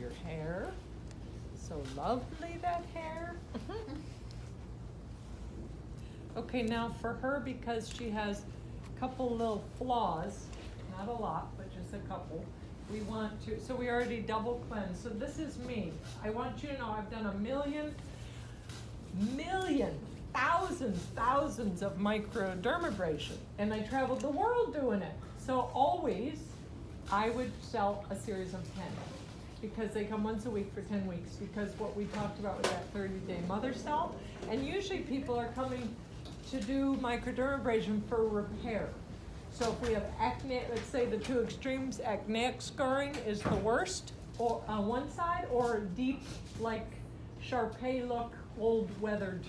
your hair. So lovely, that hair. Okay, now for her, because she has a couple little flaws, not a lot, but just a couple, we want to, so we already double cleanse. So this is me. I want you to know I've done a million, thousands of microdermabrasion, and I traveled the world doing it. So always, I would sell a series of 10 because they come once a week for 10 weeks because what we talked about was that 30-day mother cell, and usually people are coming to do microdermabrasion for repair. So if we have acne, let's say the two extremes, acneic scarring is the worst, or on one side, or deep, like Shar-Pei look, old weathered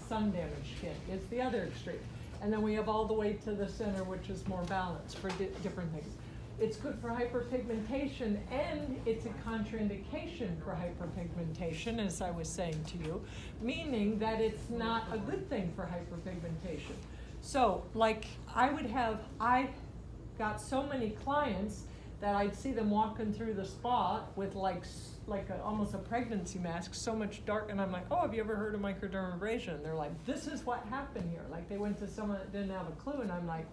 sun damaged skin is the other extreme. And then we have all the way to the center, which is more balanced for different things. It's good for hyperpigmentation, and it's a contraindication for hyperpigmentation, as I was saying to you, meaning that it's not a good thing for hyperpigmentation. So, like, I got so many clients that I'd see them walking through the spa with almost a pregnancy mask, so much dark, and I'm like, oh, have you ever heard of microdermabrasion? And they're like, this is what happened here. Like, they went to someone that didn't have a clue, and I'm like,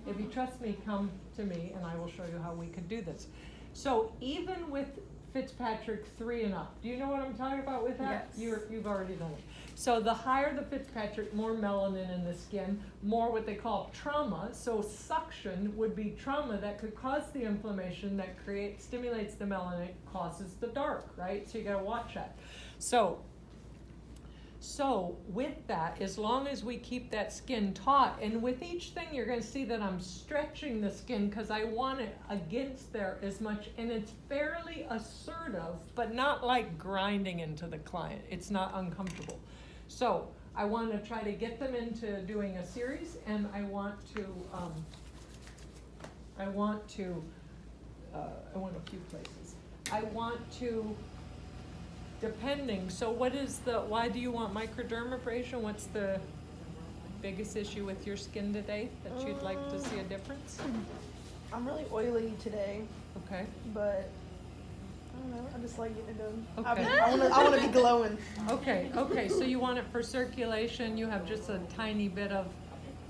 if you trust me, come to me, and I will show you how we could do this. So even with Fitzpatrick 3 and up, do you know what I'm talking about with that? Yes. You've already done it. So the higher the Fitzpatrick, more melanin in the skin, more what they call trauma. So suction would be trauma that could cause the inflammation that stimulates the melanin, causes the dark, right? So you gotta watch that. So with that, as long as we keep that skin taut, and with each thing you're going to see that I'm stretching the skin because I want it against there as much, and it's fairly assertive, but not like grinding into the client. It's not uncomfortable. So I want to try to get them into doing a series, and I want a few places. I want to, depending, so why do you want microdermabrasion? What's the biggest issue with your skin today that you'd like to see a difference? I'm really oily today. Okay. But I don't know, I just like getting it done. Okay. I want to be glowing. Okay, so you want it for circulation, you have just a tiny bit of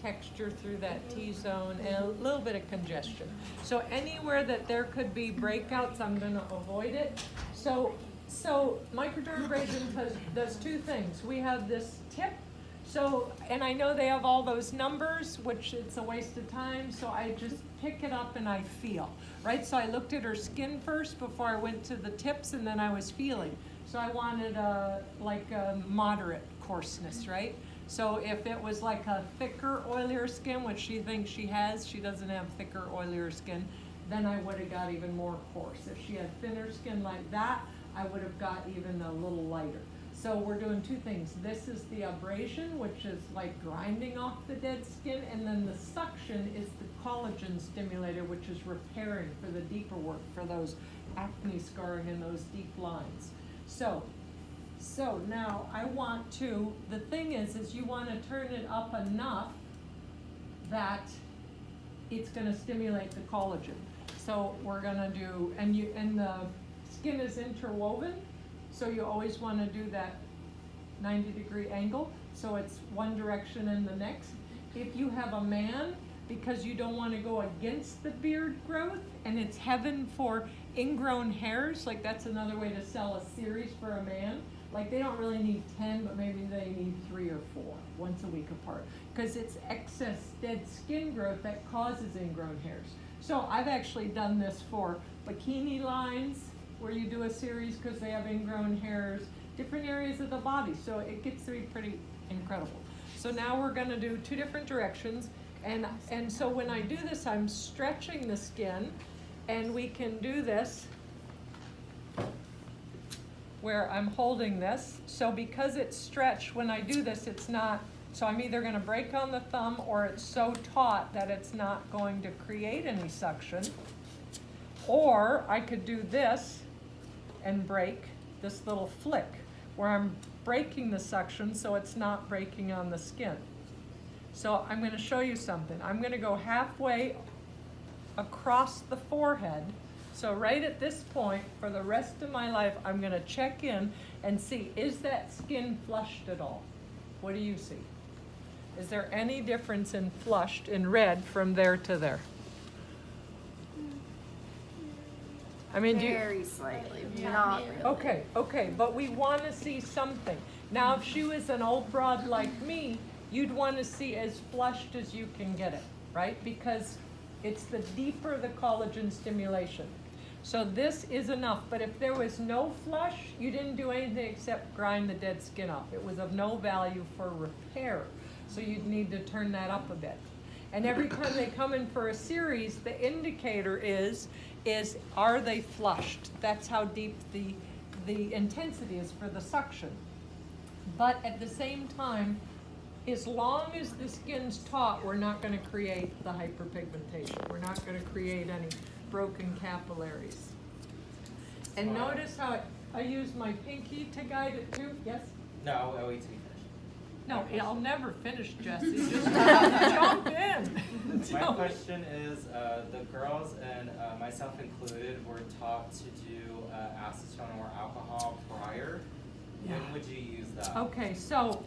texture through that T-zone and a little bit of congestion. So anywhere that there could be breakouts, I'm gonna avoid it. So microdermabrasion does two things. We have this tip, and I know they have all those numbers, which it's a waste of time, so I just pick it up and I feel, right? So I looked at her skin first before I went to the tips, and then I was feeling. So I wanted a moderate coarseness, right? So if it was like a thicker, oilier skin, which she thinks she has, she doesn't have thicker, oilier skin, then I would have got even more coarse. If she had thinner skin like that, I would have got even a little lighter. So we're doing two things. This is the abrasion, which is like grinding off the dead skin, and then the suction is the collagen stimulator, which is repairing for the deeper work, for those acne scarring and those deep lines. So now I want to, the thing is you want to turn it up enough that it's going to stimulate the collagen. So we're going to do, and the skin is interwoven, so you always want to do that 90-degree angle, so it's one direction and the next. If you have a man, because you don't want to go against the beard growth, and it's heaven for ingrown hairs, like that's another way to sell a series for a man. Like they don't really need 10, but maybe they need 3 or 4 once a week apart, because it's excess dead skin growth that causes ingrown hairs. So I've actually done this for bikini lines, where you do a series because they have ingrown hairs, different areas of the body. So it gets to be pretty incredible. So now we're going to do 2 different directions. And so when I do this, I'm stretching the skin, and we can do this where I'm holding this. So because it's stretched, when I do this, it's not, so I'm either going to break on the thumb, or it's so taut that it's not going to create any suction. Or I could do this and break this little flick where I'm breaking the suction so it's not breaking on the skin. So I'm going to show you something. I'm going to go halfway across the forehead So right at this point, for the rest of my life, I'm gonna check in and see, is that skin flushed at all? What do you see? Is there any difference in flushed in red from there to there? I mean, do you, Very slightly, not really. okay, but we want to see something. Now, if she was an old broad like me, you'd want to see as flushed as you can get it, right? Because it's the deeper the collagen stimulation. So this is enough, but if there was no flush, you didn't do anything except grind the dead skin off. It was of no value for repair. So you'd need to turn that up a bit. And every time they come in for a series, the indicator is are they flushed? That's how deep the intensity is for the suction. But at the same time, as long as the skin's taut, we're not going to create the hyperpigmentation. We're not going to create any broken capillaries. And notice how I use my pinky to guide it too. Yes? No, I'll wait till you finish. No, I'll never finish, Jesse. Just jump in. My question is, the girls and myself included were taught to do acetone or alcohol prior. Yeah. When would you use that? Okay, so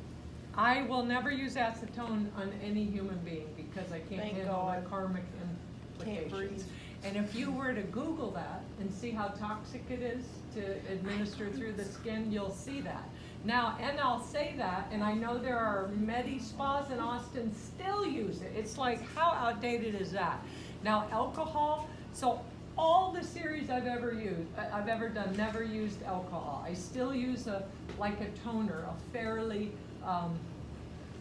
I will never use acetone on any human being because I can't Thank handle God. the karmic Can't implications. breathe. And if you were to Google that and see how toxic it is to administer through the skin, you'll see that. Now, and I'll say that, and I know there are medi spas in Austin still use it. It's like, how outdated is that? Now, alcohol, so all the series I've ever done, never used alcohol. I still use like a toner, a fairly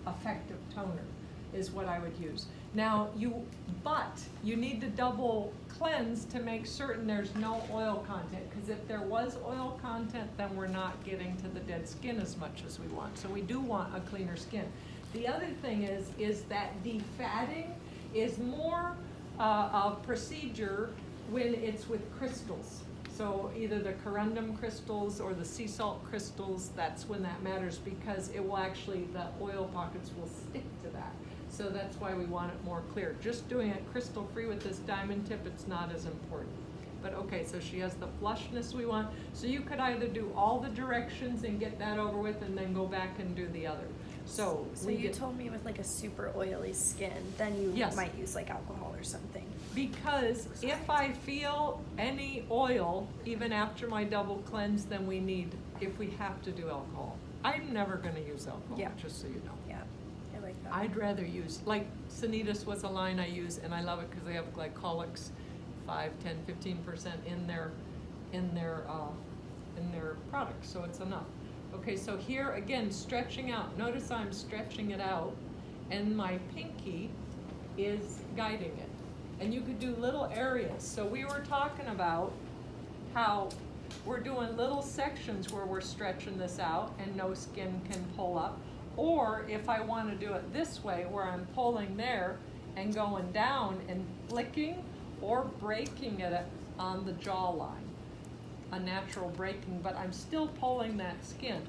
effective toner is what I would use. Now, but you need to double cleanse to make certain there's no oil content, because if there was oil content, then we're not getting to the dead skin as much as we want. So we do want a cleaner skin. The other thing is that defatting is more a procedure when it's with crystals. So either the corundum crystals or the sea salt crystals, that's when that matters, because it will actually, the oil pockets will stick to that. So that's why we want it more clear. Just doing it crystal free with this diamond tip, it's not as important. But okay, so she has the flushness we want. So you could either do all the directions and get that over with and then go back and do the other. So you told me with like a super oily skin, then you Yes. might use like alcohol or something. Because if I feel any oil, even after my double cleanse, then we need, if we have to do alcohol. I'm never gonna use alcohol, Yeah. just so you know. Yeah, I like that. I'd rather use, like Sanitas was a line I use, and I love it because they have glycolics, 5, 10, 15% in their products, so it's enough. Okay, so here again, stretching out. Notice I'm stretching it out, and my pinky is guiding it. And you could do little areas. So we were talking about how we're doing little sections where we're stretching this out and no skin can pull up. Or if I want to do it this way, where I'm pulling there and going down and flicking or breaking it on the jawline, a natural breaking, but I'm still pulling that skin.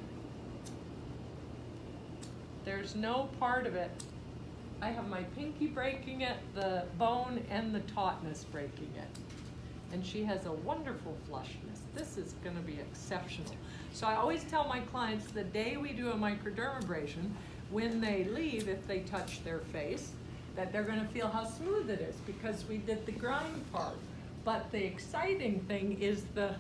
There's no part of it. I have my pinky breaking it, the bone and the tautness breaking it. And she has a wonderful flushness. This is gonna be exceptional. So I always tell my clients the day we do a microdermabrasion, when they leave, if they touch their face, that they're gonna feel how smooth it is because we did the grind part. But the exciting thing is the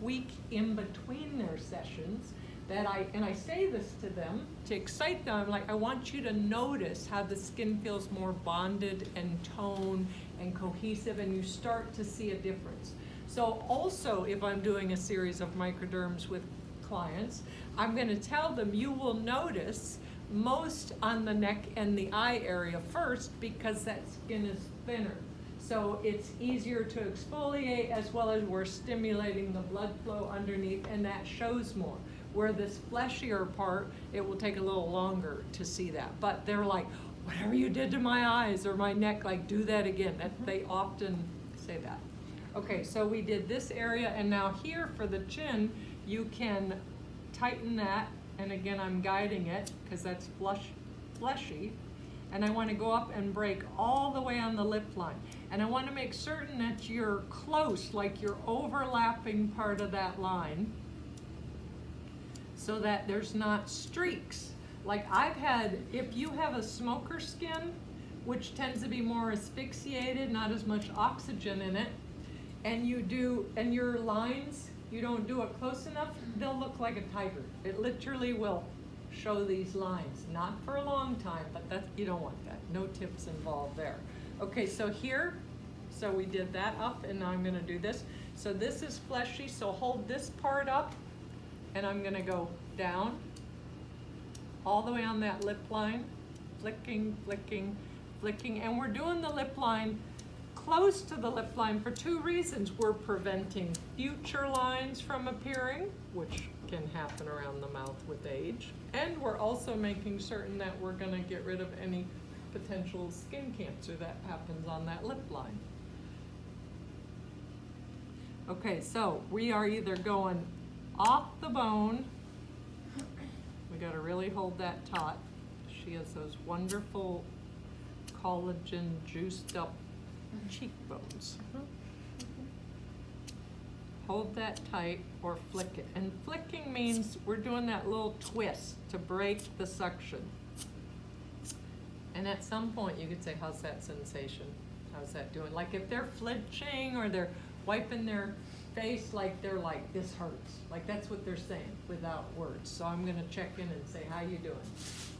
week in between their sessions that I say this to them to excite them. I'm like, I want you to notice how the skin feels more bonded and toned and cohesive, and you start to see a difference. So also, if I'm doing a series of microderms with clients, I'm gonna tell them you will notice most on the neck and the eye area first because that skin is thinner. So it's easier to exfoliate as well as we're stimulating the blood flow underneath, and that shows more. Where this fleshier part, it will take a little longer to see that. But they're like, whatever you did to my eyes or my neck, like do that again. They often say that. Okay, so we did this area, and now here for the chin, you can tighten that, and again I'm guiding it because that's fleshy. And I want to go up and break all the way on the lip line. And I want to make certain that you're close, like you're overlapping part of that line, so that there's not streaks. Like I've had, if you have a smoker skin, which tends to be more asphyxiated, not as much oxygen in it, and your lines, you don't do it close enough, they'll look like a tiger. It literally will show these lines, not for a long time, but you don't want that. No tips involved there. Okay, so here, so we did that up, and now I'm gonna do this. So this is fleshy, so hold this part up, and I'm gonna go down, all the way on that lip line, flicking, flicking, flicking, and we're doing the lip line close to the lip line for two reasons. We're preventing future lines from appearing, which can happen around the mouth with age, and we're also making certain that we're gonna get rid of any potential skin cancer that happens on that lip line. Okay, so we are either going off the bone, we gotta really hold that taut. She has those wonderful collagen juiced up cheekbones. Hold that tight or flick it. And flicking means we're doing that little twist to break the suction. And at some point you could say, how's that sensation? How's that doing? Like if they're flinching or they're wiping their face, like they're like, this hurts. Like that's what they're saying without words. So I'm gonna check in and say, how you doing?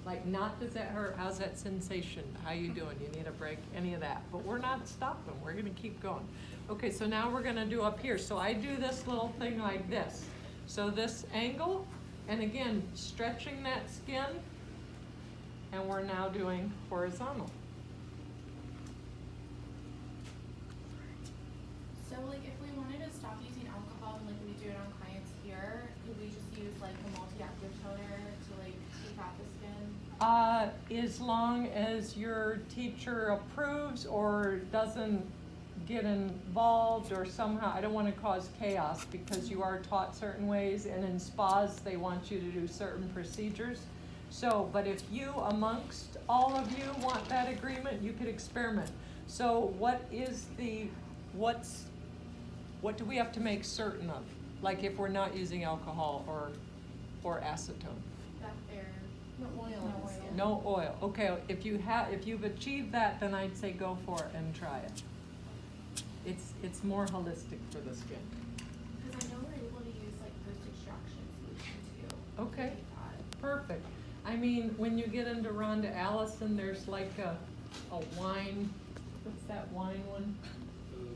Like not does that hurt, how's that sensation? How you doing? You need a break, any of that. But we're not stopping, we're gonna keep going. Okay, so now we're gonna do up here. So I do this little thing like this. So this angle, and again, stretching that skin, and we're now doing horizontal. So like if we wanted to stop using alcohol and like we do it on clients here, could we just use like a multi-active toner to like take out the skin? As long as your teacher approves or doesn't get involved or somehow, I don't want to cause chaos because you are taught certain ways, and in spas they want you to do certain procedures. So, but if you amongst all of you want that agreement, you could experiment. So what do we have to make certain of? Like if we're not using alcohol or acetone? That they're No oil. no oil. No oil. Okay, if you've achieved that, then I'd say go for it and try it. It's more holistic for the skin. Because I know we're able to use like post-extraction solution too. Okay. Like that. Perfect. I mean, when you get into Rhonda Allison, there's like a wine, what's that wine one? Ooh,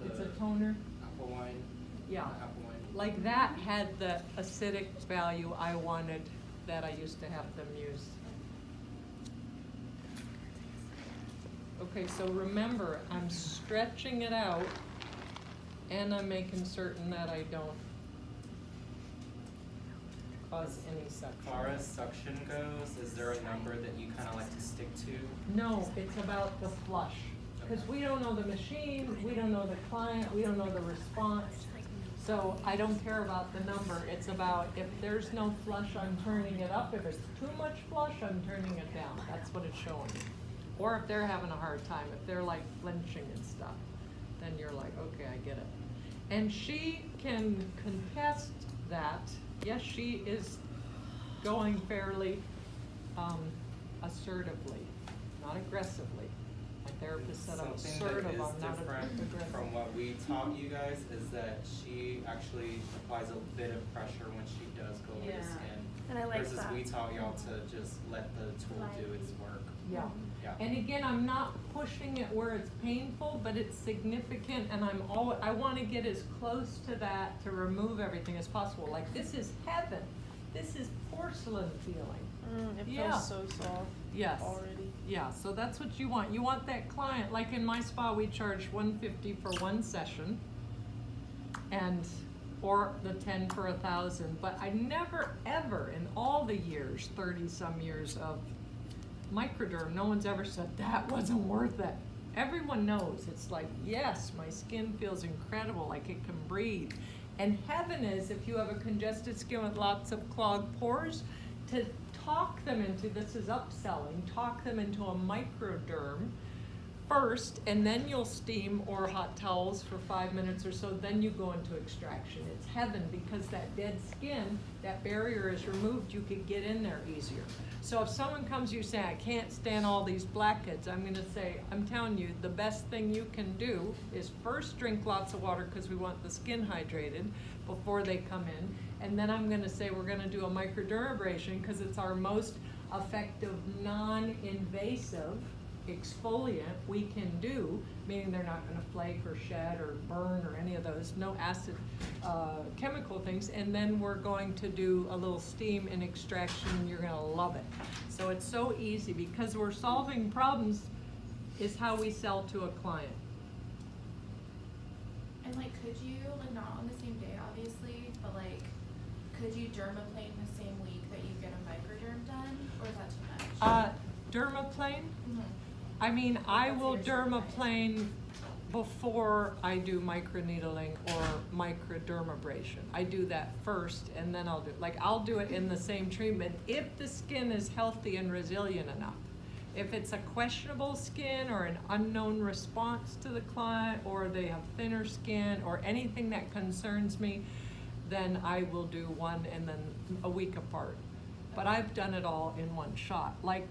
is it It's a toner. apple wine? Yeah. Apple wine. Like that had the acidic value I wanted that I used to have them use. Okay, so remember, I'm stretching it out and I'm making certain that I don't cause any As suction. far as suction goes, is there a number that you kind of like to stick to? No, it's about the flush. Because we don't know the machine, we don't know the client, we don't know the response. So I don't care about the number. It's about if there's no flush, I'm turning it up. If it's too much flush, I'm turning it down. That's what it's showing. Or if they're having a hard time, if they're like flinching and stuff, then you're like, okay, I get it. And she can contest that. Yes, she is going fairly assertively, not aggressively. My therapist said I'm Something assertive, that is I'm not different aggressive. from what we taught you guys is that she actually applies a bit of pressure when she does go over the Yeah. skin. And I like Versus that. we taught y'all to just let the tool do its work. Yeah. Yeah. And again, I'm not pushing it where it's painful, but it's significant, and I want to get as close to that to remove everything as possible. Like this is heaven. This is porcelain feeling. It Yeah. feels so soft Yes. already. Yeah, so that's what you want. You want that client, like in my spa, we charge $150 for one session, or the 10 for 1,000. But I never ever in all the years, 30 some years of Microderm, no one's ever said that wasn't worth it. Everyone knows. It's like, yes, my skin feels incredible, like it can breathe. And heaven is, if you have a congested skin with lots of clogged pores, to talk them into, this is upselling, talk them into a microderm first, and then you'll steam or hot towels for 5 minutes or so, then you go into extraction. It's heaven, because that dead skin, that barrier is removed, you could get in there easier. So if someone comes to you saying, I can't stand all these blackheads, I'm gonna say, I'm telling you, the best thing you can do is first drink lots of water, because we want the skin hydrated before they come in. And then I'm gonna say, we're gonna do a microdermabrasion, because it's our most effective, non-invasive exfoliant we can do, meaning they're not going to flake or shed or burn or any of those, no acid chemical things. And then we're going to do a little steam and extraction, and you're going to love it. So it's so easy, because we're solving problems is how we sell to a client. And like, could you, like, not on the same day obviously, but like, could you dermaplane the same week that you get a microderm done, or is that too much? Dermaplane? Mhm. I mean, I That's will your certified. dermaplane before I do microneedling or microdermabrasion. I do that first, and then I'll do it in the same treatment if the skin is healthy and resilient enough. If it's a questionable skin or an unknown response to the client, or they have thinner skin or anything that concerns me, then I will do one and then a week apart. But I've done it all in one shot. Like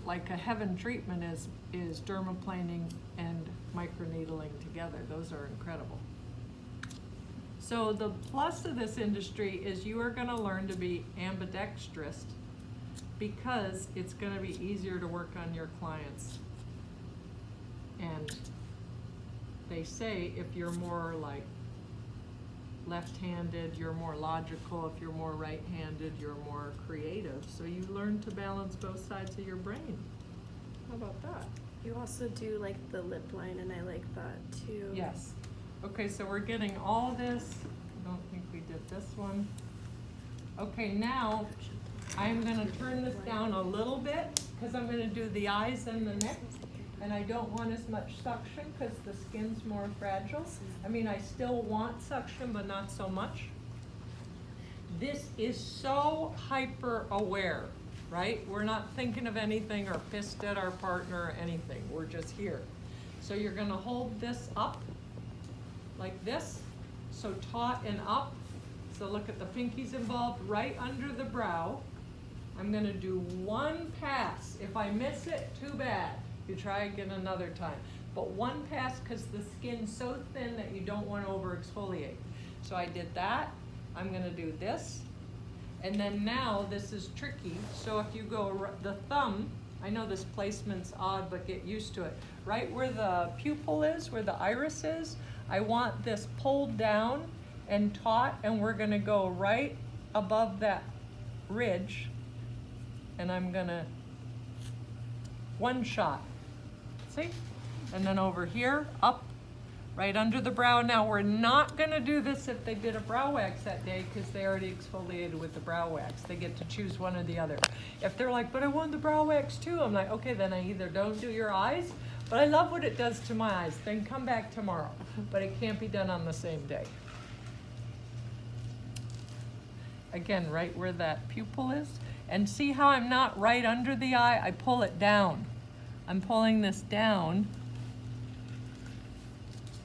a heaven treatment is dermaplaning and microneedling together. Those are incredible. So the plus of this industry is you are gonna learn to be ambidextrous, because it's gonna be easier to work on your clients. And they say if you're more like left-handed, you're more logical. If you're more right-handed, you're more creative. So you learn to balance both sides of your brain. How about that? You also do like the lip line, and I like that too. Yes. Okay, so we're getting all this. I don't think we did this one. Okay, now I'm gonna turn this down a little bit, because I'm gonna do the eyes and the neck. And I don't want as much suction, because the skin's more fragile. I mean, I still want suction, but not so much. This is so hyper aware, right? We're not thinking of anything or pissed at our partner or anything. We're just here. So you're gonna hold this up like this. So taut and up. So look at the pinkies involved, right under the brow. I'm gonna do one pass. If I miss it, too bad. You try again another time. But one pass, because the skin's so thin that you don't want to over exfoliate. So I did that. I'm gonna do this. And then now this is tricky. So if you go the thumb, I know this placement's odd, but get used to it. Right where the pupil is, where the iris is, I want this pulled down and taut, and we're gonna go right above that ridge. And I'm gonna, one shot. See? And then over here, up, right under the brow. Now we're not gonna do this if they did a brow wax that day, because they already exfoliated with the brow wax. They get to choose one or the other. If they're like, but I want the brow wax too, I'm like, okay, then I either don't do your eyes, but I love what it does to my eyes, then come back tomorrow. But it can't be done on the same day. Again, right where that pupil is. And see how I'm not right under the eye? I pull it down. I'm pulling this down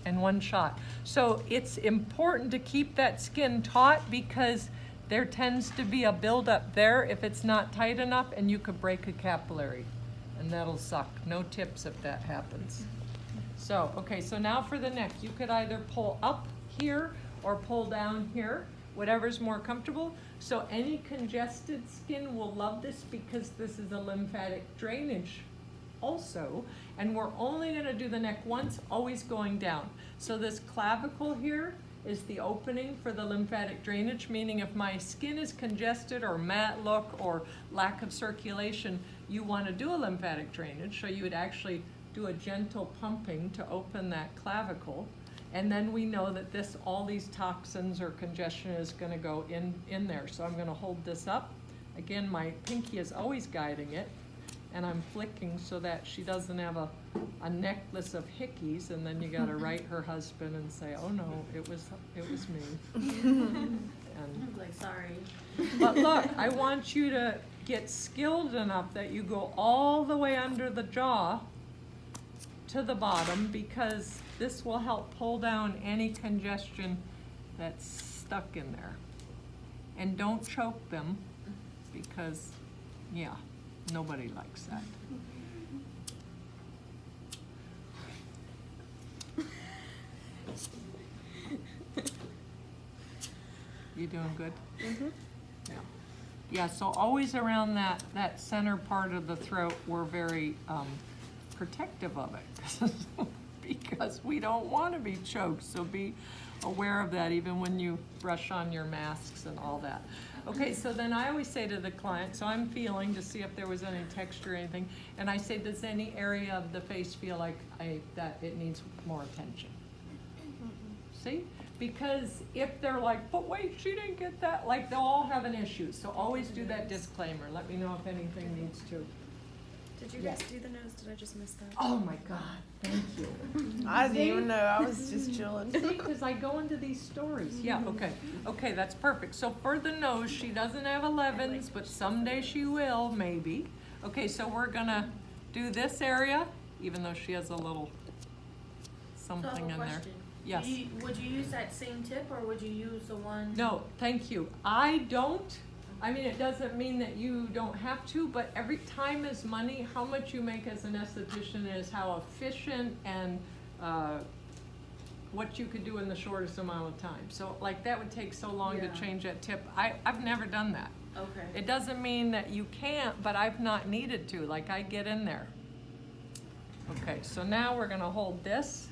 in one shot. So it's important to keep that skin taut, because there tends to be a buildup there if it's not tight enough, and you could break a capillary, and that'll suck. No tips if that happens. So, okay, so now for the neck. You could either pull up here or pull down here, whatever's more comfortable. So any congested skin will love this, because this is a lymphatic drainage also, and we're only gonna do the neck once, always going down. So this clavicle here is the opening for the lymphatic drainage, meaning if my skin is congested or matte look or lack of circulation, you wanna do a lymphatic drainage, so you would actually do a gentle pumping to open that clavicle. And then we know that this, all these toxins or congestion is gonna go in there. So I'm gonna hold this up. Again, my pinky is always guiding it. and I'm flicking so that she doesn't have a necklace of hickeys, and then you gotta write her husband and say, oh no, it was me. And, I'm like, sorry. but look, I want you to get skilled enough that you go all the way under the jaw to the bottom, because this will help pull down any congestion that's stuck in there. And don't choke them, because, yeah, nobody likes that. You doing good? Mm-hmm. Yeah. Yeah, so always around that center part of the throat, we're very protective of it because we don't want to be choked. So be aware of that even when you brush on your masks and all that. Okay, so then I always say to the client, so I'm feeling to see if there was any texture or anything, and I say, does any area of the face feel like that it needs more attention? See? Because if they're like, but wait, she didn't get that, like they'll all have an issue. So always do that disclaimer. Let me know if anything needs to. Did you Yes. guys do the nose? Did I just miss that? Oh my God, thank you. I didn't even know. I was just chilling. See, because I go into these stories. Yeah, okay. Okay, that's perfect. So for the nose, she doesn't have 11s, but someday she will, maybe. Okay, so we're gonna do this area, even though she has a little something in there. Yes. Would you use that same tip, or would you use the one? No, thank you. I don't. I mean, it doesn't mean that you don't have to, but every time is money. How much you make as an esthetician is how efficient and what you could do in the shortest amount of time. So like that would take so long to Yeah. change that tip. I've never done that. Okay. It doesn't mean that you can't, but I've not needed to. Like I get in there. Okay, so now we're gonna hold this.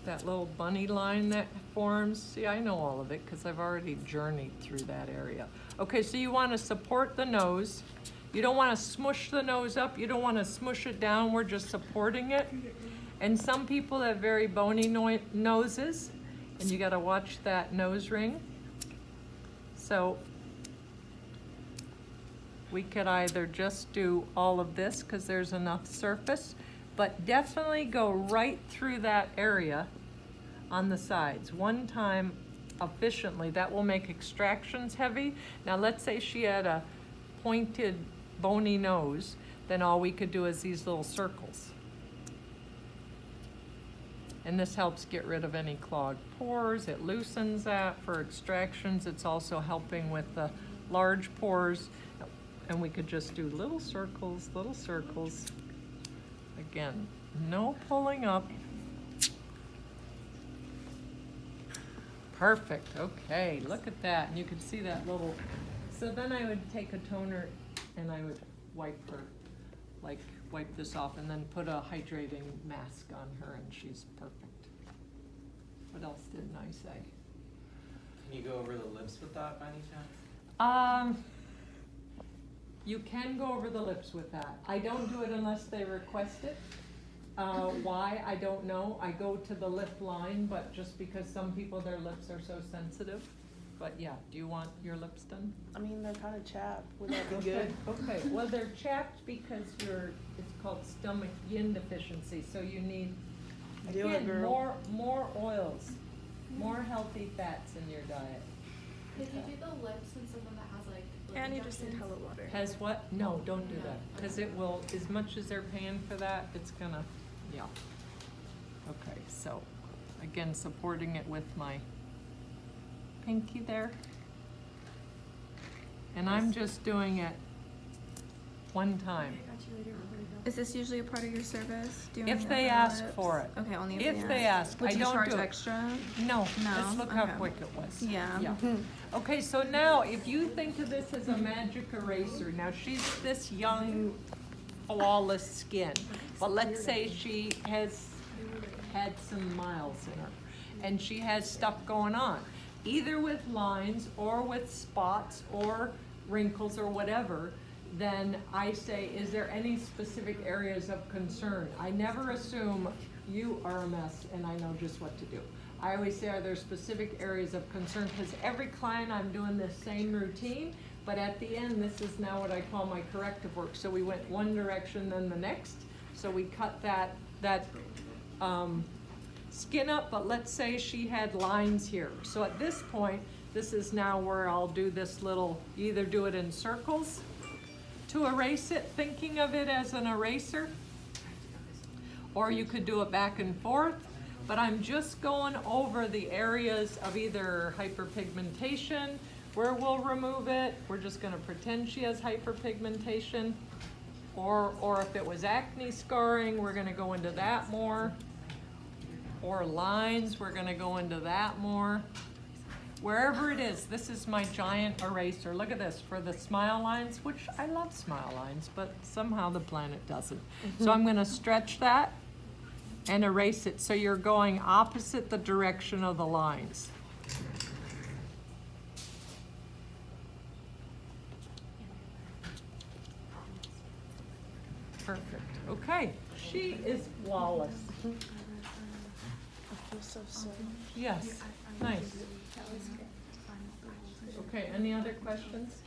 That little bunny line that forms. See, I know all of it because I've already journeyed through that area. Okay, so you want to support the nose. You don't want to smush the nose up. You don't want to smush it down. We're just supporting it. And some people have very bony noses, and you got to watch that nose ring. So we could either just do all of this because there's enough surface, but definitely go right through that area on the sides one time efficiently. That will make extractions heavy. Now let's say she had a pointed bony nose, then all we could do is these little circles. And this helps get rid of any clogged pores. It loosens that for extractions. It's also helping with the large pores. And we could just do little circles, little circles. Again, no pulling up. Perfect, okay, look at that, and you can see that little, so then I would take a toner and I would wipe her, like wipe this off and then put a hydrating mask on her and she's perfect. What else didn't I say? Can you go over the lips with that by any chance? You can go over the lips with that. I don't do it unless they request it. Why, I don't know. I go to the lip line, but just because some people, their lips are so sensitive. But yeah, do you want your lips done? I mean, they're kind of chapped. Would that be Okay, good? okay, well, they're chapped because it's called stomach yin deficiency, so you need, Do it, again, girl. more oils, more healthy fats in your diet. Could you do the lips and someone that has like lip And you just need injections? hello water. Has what? No, don't do that, because it will, as much as they're paying for that, it's gonna, yeah. Okay, so, again, supporting it with my pinky there. And I'm just doing it one time. Okay, got you later. Where'd it go? Is this usually a part of your service? Doing If the they upper ask lips? for it. Okay, only If they ask, Would I you don't charge do it. extra? No, No? let's look how Okay. quick it was. Yeah. Yeah. Okay, so now if you think of this as a magic eraser, now she's this young, flawless skin, but let's say she has had some miles in her and she has stuff going on, either with lines or with spots or wrinkles or whatever, then I say, is there any specific areas of concern? I never assume you are a mess and I know just what to do. I always say, are there specific areas of concern? Because every client I'm doing this same routine, But at the end, this is now what I call my corrective work. So we went one direction, then the next. So we cut that skin up, but let's say she had lines here. So at this point, this is now where I'll do this little, either do it in circles to erase it, thinking of it as an eraser, or you could do it back and forth. But I'm just going over the areas of either hyperpigmentation, where we'll remove it. We're just gonna pretend she has hyperpigmentation. Or if it was acne scarring, we're gonna go into that more. Or lines, we're gonna go into that more. Wherever it is, this is my giant eraser. Look at this, for the smile lines, which I love smile lines, but somehow the planet doesn't. So I'm gonna stretch that and erase it so you're going opposite the direction of the lines. Perfect. Okay, she is flawless. I feel so soft. Yes, nice. That was good. Okay, any other questions?